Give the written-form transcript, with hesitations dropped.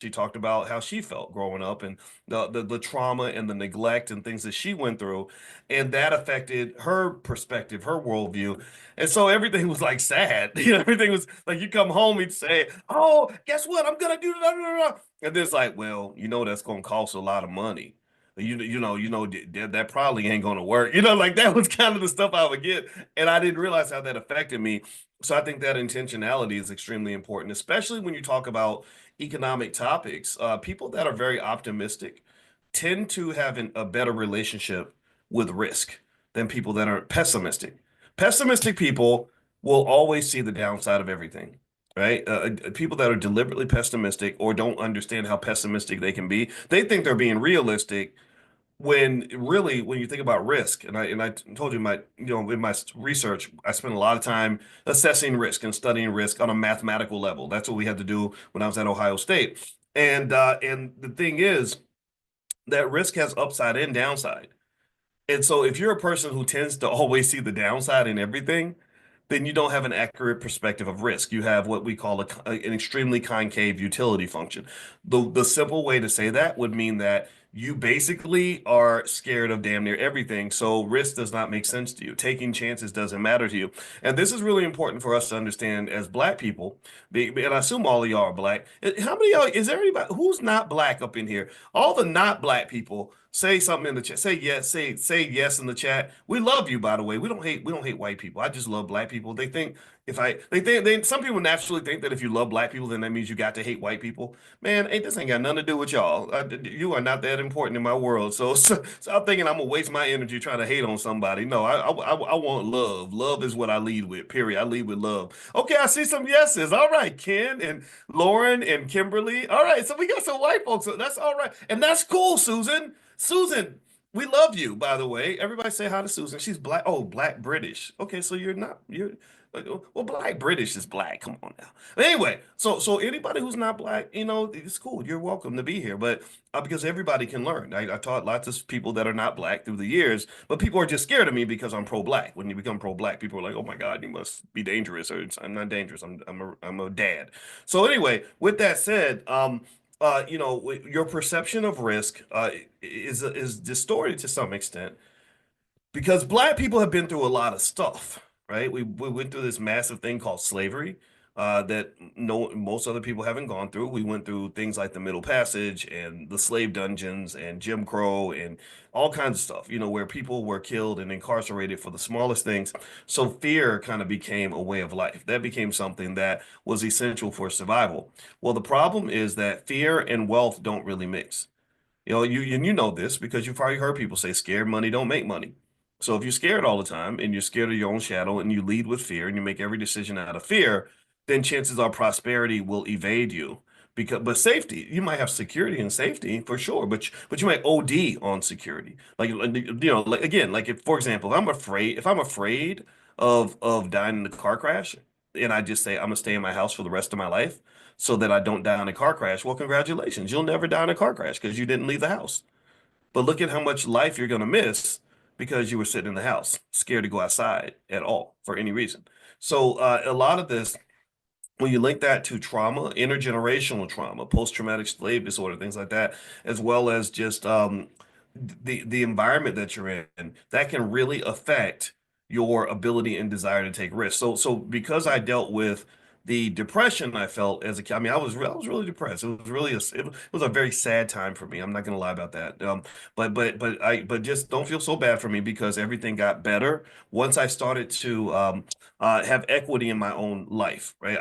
She talked about how she felt growing up and the trauma and the neglect and things that she went through, and that affected her perspective, her worldview. And so everything was like sad. Everything was like you come home, he'd say, "Oh, guess what? I'm gonna do da, da, da, da." And then it's like, well, that's gonna cost a lot of money. That probably ain't gonna work. Like that was kind of the stuff I would get, and I didn't realize how that affected me. So I think that intentionality is extremely important, especially when you talk about economic topics. People that are very optimistic tend to have a better relationship with risk than people that are pessimistic. Pessimistic people will always see the downside of everything, right? People that are deliberately pessimistic or don't understand how pessimistic they can be, they think they're being realistic when really when you think about risk. And I told you in my research I spent a lot of time assessing risk and studying risk on a mathematical level. That's what we had to do when I was at Ohio State. And the thing is that risk has upside and downside. And so if you're a person who tends to always see the downside in everything, then you don't have an accurate perspective of risk. You have what we call an extremely concave utility function. The simple way to say that would mean that you basically are scared of damn near everything. So risk does not make sense to you. Taking chances doesn't matter to you. And this is really important for us to understand as Black people. And I assume all of y'all are Black. How many of y'all, is there anybody who's not Black up in here? All the not Black people, say something in the chat. Say yes. Say yes in the chat. We love you, by the way. We don't hate white people. I just love Black people. They think if I they some people naturally think that if you love Black people, then that means you got to hate white people. Man, this ain't got nothing to do with y'all. You are not that important in my world. So I'm thinking I'm gonna waste my energy trying to hate on somebody. No, I want love. Love is what I lead with. Period. I lead with love. Okay, I see some yeses. All right, Ken and Lauren and Kimberly. All right, so we got some white folks. So that's all right, and that's cool, Susan. Susan, we love you, by the way. Everybody say hi to Susan. She's Black. Oh, Black British. Okay, so you're well, Black British is Black. Come on now. But anyway, so anybody who's not Black, it's cool. You're welcome to be here. But because everybody can learn. I taught lots of people that are not Black through the years, but people are just scared of me because I'm pro-Black. When you become pro-Black, people are like, "Oh my God, you must be dangerous." Or I'm not dangerous. I'm a dad. So anyway, with that said, your perception of risk is distorted to some extent because Black people have been through a lot of stuff, right? We went through this massive thing called slavery that no most other people haven't gone through. We went through things like the Middle Passage and the slave dungeons and Jim Crow and all kinds of stuff, where people were killed and incarcerated for the smallest things. So fear kind of became a way of life. That became something that was essential for survival. Well, the problem is that fear and wealth don't really mix. You know this because you've probably heard people say scared money don't make money. So if you're scared all the time and you're scared of your own shadow and you lead with fear and you make every decision out of fear, then chances are prosperity will evade you. But safety, you might have security and safety for sure, but you might OD on security. Like again, like if for example, if I'm afraid of dying in a car crash, and I just say I'm gonna stay in my house for the rest of my life so that I don't die in a car crash. Well, congratulations. You'll never die in a car crash because you didn't leave the house. But look at how much life you're going to miss because you were sitting in the house, scared to go outside at all for any reason. So a lot of this, when you link that to trauma, intergenerational trauma, post-traumatic slave disorder, things like that, as well as just the environment that you're in, that can really affect your ability and desire to take risks. So because I dealt with the depression I felt as a kid, I mean, I was really depressed. It was a very sad time for me. I'm not gonna lie about that. But just don't feel so bad for me because everything got better once I started to have equity in my own life, right?